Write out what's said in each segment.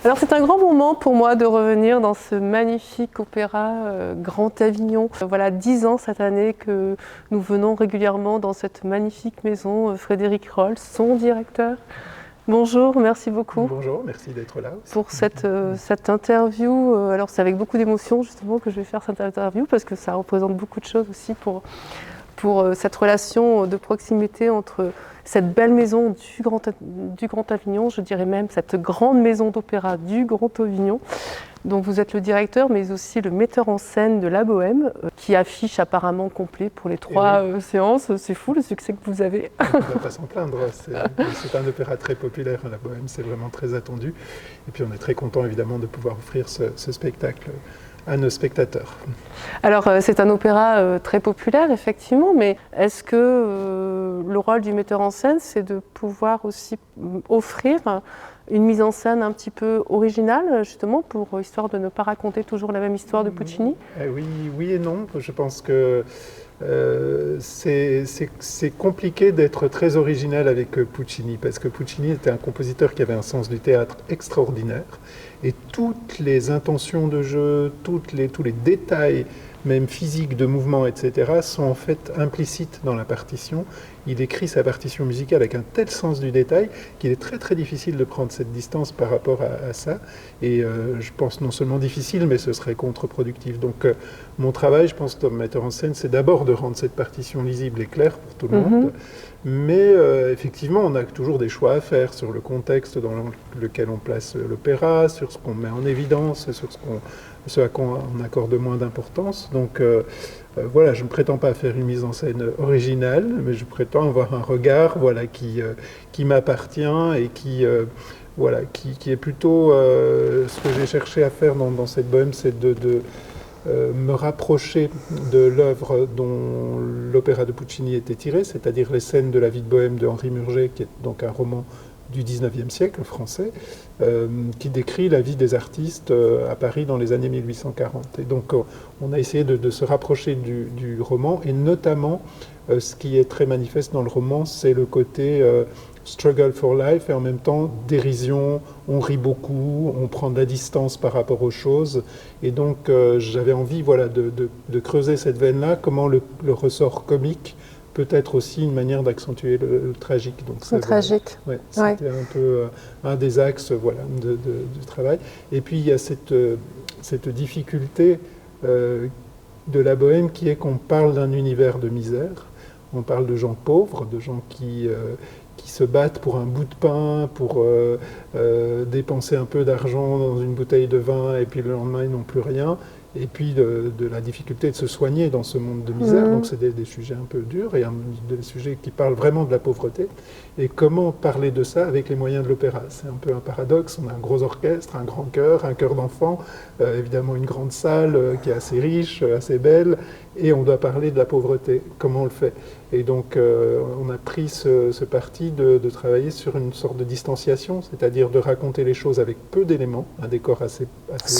Alors c'est un grand moment pour moi de revenir dans ce magnifique opéra Grand Avignon. Voilà 10 ans cette année que nous venons régulièrement dans cette magnifique maison. Frédéric Rols, son directeur. Bonjour, merci beaucoup. Bonjour, merci d'être là aussi. Pour cette interview. Alors c'est avec beaucoup d'émotion justement que je vais faire cette interview parce que ça représente beaucoup de choses aussi pour cette relation de proximité entre cette belle maison du Grand Avignon, je dirais même cette grande maison d'opéra du Grand Avignon, dont vous êtes le directeur, mais aussi le metteur en scène de La Bohème, qui affiche apparemment complet pour les 3 séances. C'est fou le succès que vous avez. On ne va pas s'en plaindre, c'est un opéra très populaire, La Bohème, c'est vraiment très attendu. Et puis on est très content évidemment de pouvoir offrir ce spectacle à nos spectateurs. Alors c'est un opéra très populaire effectivement, mais est-ce que le rôle du metteur en scène c'est de pouvoir aussi offrir une mise en scène un petit peu originale justement pour histoire de ne pas raconter toujours la même histoire de Puccini? Oui et non, je pense que c'est compliqué d'être très original avec Puccini, parce que Puccini était un compositeur qui avait un sens du théâtre extraordinaire, et toutes les intentions de jeu, tous les détails, même physiques, de mouvement, etc., sont en fait implicites dans la partition. Il écrit sa partition musicale avec un tel sens du détail qu'il est très très difficile de prendre cette distance par rapport à ça. Et je pense non seulement difficile, mais ce serait contre-productif. Donc mon travail, je pense, comme metteur en scène, c'est d'abord de rendre cette partition lisible et claire pour tout le monde. Mais effectivement, on a toujours des choix à faire sur le contexte dans lequel on place l'opéra, sur ce qu'on met en évidence, sur ce à quoi on accorde moins d'importance. Donc voilà, je ne prétends pas faire une mise en scène originale, mais je prétends avoir un regard qui m'appartient et qui est plutôt ce que j'ai cherché à faire dans cette bohème, c'est de me rapprocher de l'œuvre dont l'opéra de Puccini était tiré, c'est-à-dire les scènes de la vie de Bohème de Henri Murger, qui est donc un roman du XIXe siècle français, qui décrit la vie des artistes à Paris dans les années 1840. Et donc on a essayé de se rapprocher du roman, et notamment ce qui est très manifeste dans le roman, c'est le côté struggle for life, et en même temps dérision, on rit beaucoup, on prend de la distance par rapport aux choses, et donc j'avais envie de creuser cette veine-là, comment le ressort comique peut être aussi une manière d'accentuer le tragique. Donc le tragique. C'était un peu un des axes du travail. Et puis il y a cette difficulté de la bohème qui est qu'on parle d'un univers de misère, on parle de gens pauvres, de gens qui se battent pour un bout de pain, pour dépenser un peu d'argent dans une bouteille de vin, et puis le lendemain ils n'ont plus rien. Et puis de la difficulté de se soigner dans ce monde de misère. Donc c'est des sujets un peu durs, et des sujets qui parlent vraiment de la pauvreté. Et comment parler de ça avec les moyens de l'opéra? C'est un peu un paradoxe. On a un gros orchestre, un grand chœur, un chœur d'enfants, évidemment une grande salle qui est assez riche, assez belle, et on doit parler de la pauvreté. Comment on le fait? Et donc on a pris ce parti de travailler sur une sorte de distanciation, c'est-à-dire de raconter les choses avec peu d'éléments, un décor assez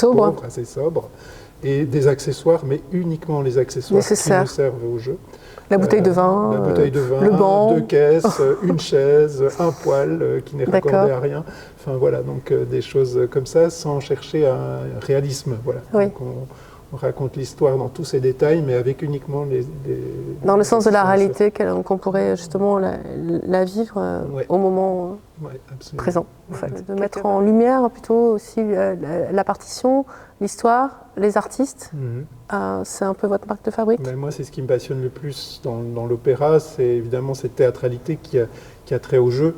pauvre, assez sobre, et des accessoires, mais uniquement les accessoires qui nous servent au jeu. La bouteille de vin, le banc, 2 caisses, une chaise, un poêle qui n'est raccordé à rien. Enfin voilà, donc des choses comme ça, sans chercher un réalisme. Voilà. Oui. Donc, on raconte l'histoire dans tous ses détails, mais avec uniquement dans le sens de la réalité qu'on pourrait justement la vivre au moment présent. En fait. De mettre en lumière plutôt aussi la partition, l'histoire, les artistes. C'est un peu votre marque de fabrique. Mais moi, c'est ce qui me passionne le plus dans l'opéra, c'est évidemment cette théâtralité qui a trait au jeu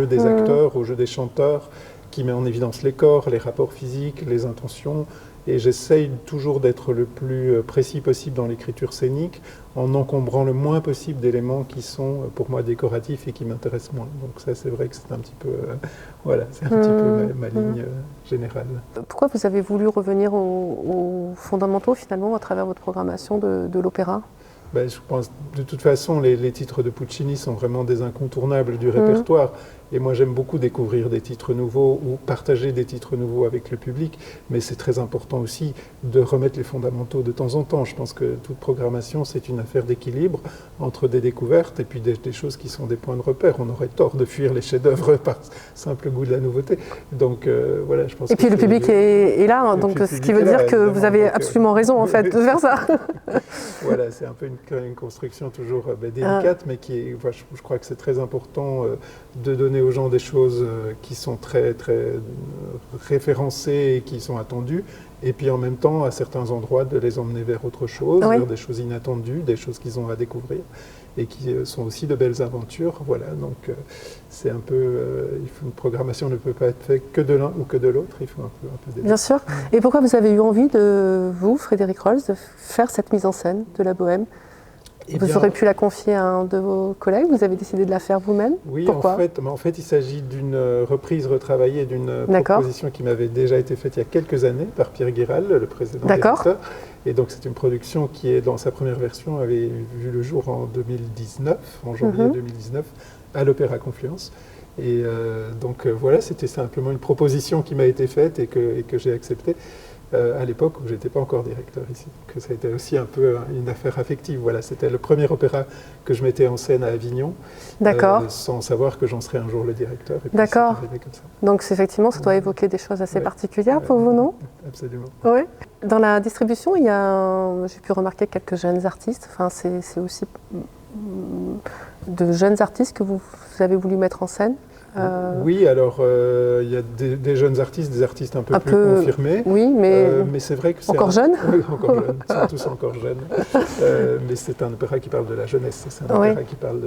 des acteurs, au jeu des chanteurs, qui met en évidence les corps, les rapports physiques, les intentions. Et j'essaye toujours d'être le plus précis possible dans l'écriture scénique, en encombrant le moins possible d'éléments qui sont pour moi décoratifs et qui m'intéressent moins. Donc ça, c'est vrai que c'est un petit peu, c'est un petit peu ma ligne générale. Pourquoi vous avez voulu revenir aux fondamentaux finalement à travers votre programmation de l'opéra? Ben, je pense, de toute façon, les titres de Puccini sont vraiment des incontournables du répertoire. Et moi, j'aime beaucoup découvrir des titres nouveaux ou partager des titres nouveaux avec le public. Mais c'est très important aussi de remettre les fondamentaux de temps en temps. Je pense que toute programmation, c'est une affaire d'équilibre entre des découvertes et puis des choses qui sont des points de repère. On aurait tort de fuir les chefs-d'œuvre par simple goût de la nouveauté. Donc voilà, je pense. Et puis le public est là, hein, donc ce qui veut dire que vous avez absolument raison en fait de faire ça. Voilà, c'est un peu une construction toujours délicate, mais qui est, je crois que c'est très important de donner aux gens des choses qui sont très, très référencées et qui sont attendues, et puis en même temps, à certains endroits, de les emmener vers autre chose, vers des choses inattendues, des choses qu'ils ont à découvrir, et qui sont aussi de belles aventures. Voilà, donc c'est un peu, une programmation ne peut pas être faite que de l'un ou que de l'autre, il faut un peu des deux. Bien sûr. Et pourquoi vous avez eu envie vous, Frédéric Rolls, de faire cette mise en scène de la Bohème ? Vous aurez pu la confier à un de vos collègues, vous avez décidé de la faire vous-même. Oui, pourquoi ? en fait, il s'agit d'une reprise retravaillée d'une proposition qui m'avait déjà été faite il y a quelques années par Pierre Guiral, le président directeur. Et donc c'est une production qui est dans sa première version, avait vu le jour en 2019, en janvier 2019, à l'Opéra Confluence. Et donc voilà, c'était simplement une proposition qui m'a été faite et que j'ai acceptée. À l'époque où je n'étais pas encore directeur ici. Que ça a été aussi un peu une affaire affective. Voilà, c'était le premier opéra que je mettais en scène à Avignon, sans savoir que j'en serais un jour le directeur. D'accord. Donc effectivement, ça doit évoquer des choses assez particulières pour vous, non ? Absolument. Oui. Dans la distribution, il y a, j'ai pu remarquer quelques jeunes artistes. Enfin, c'est aussi de jeunes artistes que vous avez voulu mettre en scène. Oui, alors il y a des jeunes artistes, des artistes un peu plus confirmés. Oui, mais c'est vrai que c'est encore jeunes. Oui, encore jeunes, ils sont tous encore jeunes. Mais c'est un opéra qui parle de la jeunesse. C'est un opéra qui parle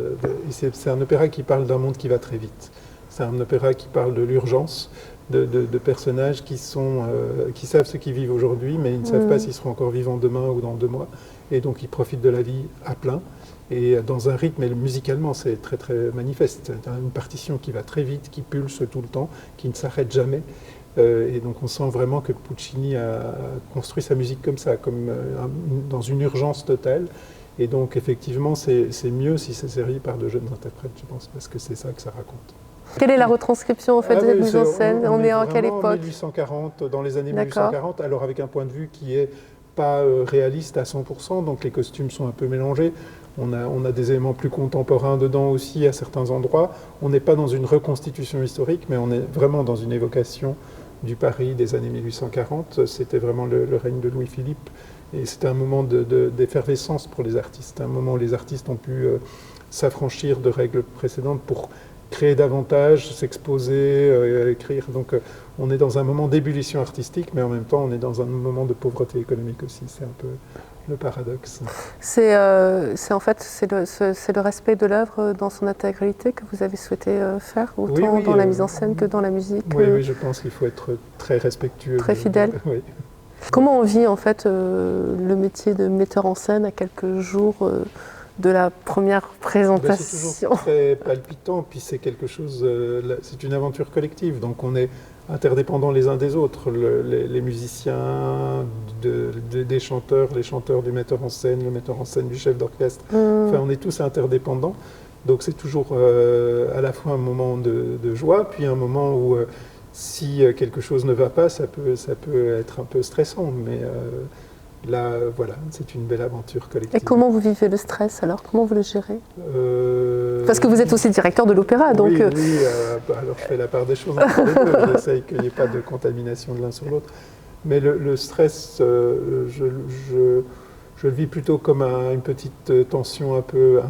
c'est un opéra qui parle d'un monde qui va très vite. C'est un opéra qui parle de l'urgence, de personnages qui savent ce qu'ils vivent aujourd'hui, mais ils ne savent pas s'ils seront encore vivants demain ou dans 2 mois. Et donc ils profitent de la vie à plein. Et dans un rythme, et musicalement, c'est très très manifeste. C'est une partition qui va très vite, qui pulse tout le temps, qui ne s'arrête jamais. Et donc on sent vraiment que Puccini a construit sa musique comme ça, dans une urgence totale. Et donc effectivement, c'est mieux si c'est servi par de jeunes interprètes, je pense, parce que c'est ça que ça raconte. Quelle est la retranscription en fait, de cette mise en scène ? On est en quelle époque ? 1840, dans les années 1840, alors avec un point de vue qui est pas réaliste à 100%, donc les costumes sont un peu mélangés. On a des éléments plus contemporains dedans aussi à certains endroits. On n'est pas dans une reconstitution historique, mais on est vraiment dans une évocation du Paris des années 1840. C'était vraiment le règne de Louis-Philippe. Et c'était un moment d'effervescence pour les artistes. Un moment où les artistes ont pu s'affranchir de règles précédentes pour créer davantage, s'exposer, écrire. Donc on est dans un moment d'ébullition artistique, mais en même temps on est dans un moment de pauvreté économique aussi. C'est un peu le paradoxe. C'est le respect de l'œuvre dans son intégralité que vous avez souhaité faire, autant dans la mise en scène que dans la musique. Oui, je pense qu'il faut être très respectueux. Très fidèle. Oui. Comment on vit en fait le métier de metteur en scène à quelques jours de la première présentation? C'est toujours très palpitant, puis c'est quelque chose, c'est une aventure collective, donc on est interdépendants les uns des autres, les musiciens, des chanteurs, les chanteurs du metteur en scène, le metteur en scène du chef d'orchestre. Enfin, on est tous interdépendants. Donc c'est toujours à la fois un moment de joie, puis un moment où si quelque chose ne va pas, ça peut être un peu stressant. Mais là, voilà, c'est une belle aventure collective. Et comment vous vivez le stress alors? Comment vous le gérez? Parce que vous êtes aussi directeur de l'opéra, donc... Oui, alors je fais la part des choses entre les deux. J'essaye qu'il n'y ait pas de contamination de l'un sur l'autre. Mais le stress, je le vis plutôt comme une petite tension un peu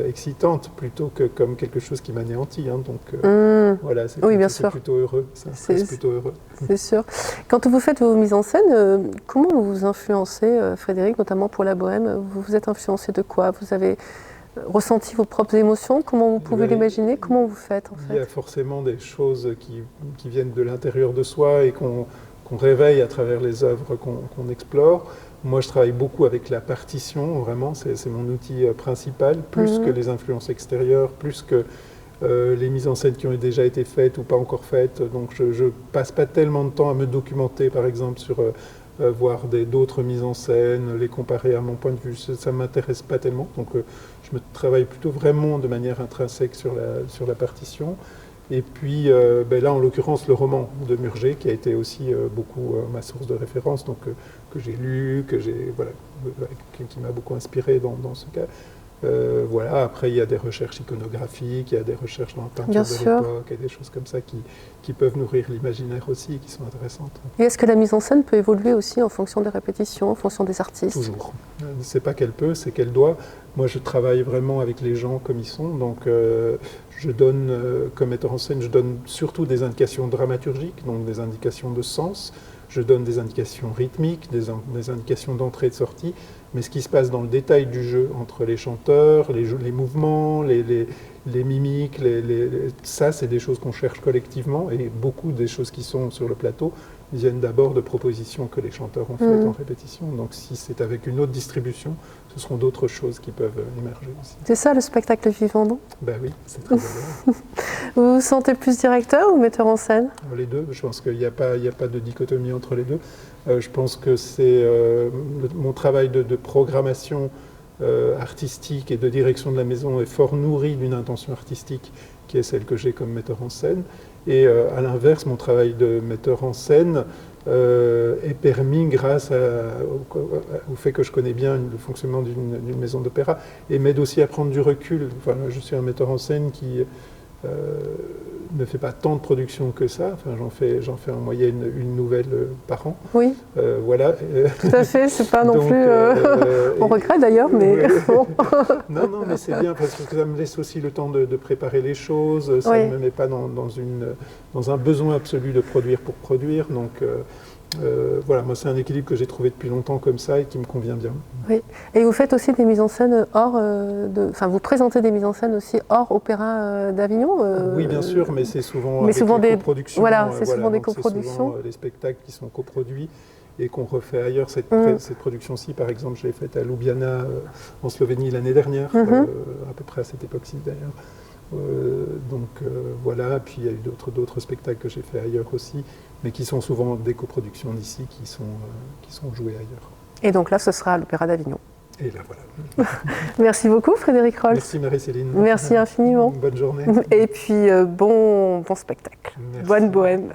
excitante, plutôt que comme quelque chose qui m'anéantit. Hein. Donc voilà, c'est plutôt heureux. C'est plutôt heureux. C'est sûr. Quand vous faites vos mises en scène, comment vous vous influencez, Frédéric, notamment pour la Bohème? Vous vous êtes influencé de quoi? Vous avez ressenti vos propres émotions? Comment vous pouvez l'imaginer? Comment vous faites en fait? Il y a forcément des choses qui viennent de l'intérieur de soi et qu'on réveille à travers les œuvres qu'on explore. Moi, je travaille beaucoup avec la partition, vraiment, c'est mon outil principal, plus que les influences extérieures, plus que les mises en scène qui ont déjà été faites ou pas encore faites. Donc, je ne passe pas tellement de temps à me documenter, par exemple, sur voir d'autres mises en scène, les comparer à mon point de vue. Ça ne m'intéresse pas tellement. Donc je me travaille plutôt vraiment de manière intrinsèque sur la partition. Et puis là, en l'occurrence, le roman de Murger, qui a été aussi beaucoup ma source de référence, donc que j'ai lu, qui m'a beaucoup inspiré dans ce cas. Voilà. Après, il y a des recherches iconographiques, il y a des recherches dans la peinture de l'époque, et des choses comme ça qui peuvent nourrir l'imaginaire aussi, et qui sont intéressantes. Et est-ce que la mise en scène peut évoluer aussi en fonction des répétitions, en fonction des artistes? Toujours. C'est pas qu'elle peut, c'est qu'elle doit. Moi, je travaille vraiment avec les gens comme ils sont, donc je donne, comme metteur en scène, je donne surtout des indications dramaturgiques, donc des indications de sens. Je donne des indications rythmiques, des indications d'entrée et de sortie, mais ce qui se passe dans le détail du jeu, entre les chanteurs, les mouvements, les mimiques, ça c'est des choses qu'on cherche collectivement, et beaucoup des choses qui sont sur le plateau viennent d'abord de propositions que les chanteurs ont faites en répétition. Donc si c'est avec une autre distribution, ce seront d'autres choses qui peuvent émerger aussi. C'est ça le spectacle vivant, non? Ben oui, c'est très bien. Vous vous sentez plus directeur ou metteur en scène? Les deux, je pense qu'il n'y a pas de dichotomie entre les deux. Je pense que c'est mon travail de programmation artistique et de direction de la maison est fort nourri d'une intention artistique qui est celle que j'ai comme metteur en scène. Et à l'inverse, mon travail de metteur en scène est permis grâce au fait que je connais bien le fonctionnement d'une maison d'opéra et m'aide aussi à prendre du recul. Enfin, je suis un metteur en scène qui ne fait pas tant de productions que ça. Enfin, j'en fais en moyenne une nouvelle par an. Oui. Voilà. Tout à fait. C'est pas non plus. On regrette d'ailleurs, mais. Bon. Non, mais c'est bien parce que ça me laisse aussi le temps de préparer les choses. Ça ne me met pas dans un besoin absolu de produire pour produire. Donc. Voilà, moi c'est un équilibre que j'ai trouvé depuis longtemps comme ça et qui me convient bien. Oui, et vous faites aussi des mises en scène vous présentez des mises en scène aussi hors Opéra d'Avignon Oui, bien sûr, mais c'est souvent des coproductions. Voilà, c'est souvent des coproductions. C'est souvent des spectacles qui sont coproduits et qu'on refait ailleurs. Cette production-ci, par exemple, je l'ai faite à Ljubljana en Slovénie l'année dernière, à peu près à cette époque-ci d'ailleurs. Voilà, puis il y a eu d'autres spectacles que j'ai fait ailleurs aussi, mais qui sont souvent des coproductions d'ici qui sont jouées ailleurs. Et donc là, ce sera à l'Opéra d'Avignon. Et là, voilà. Merci beaucoup, Frédéric Rolls. Merci Marie-Céline. Merci infiniment. Bonne journée. Et puis, bon spectacle. Merci. Bonne bohème.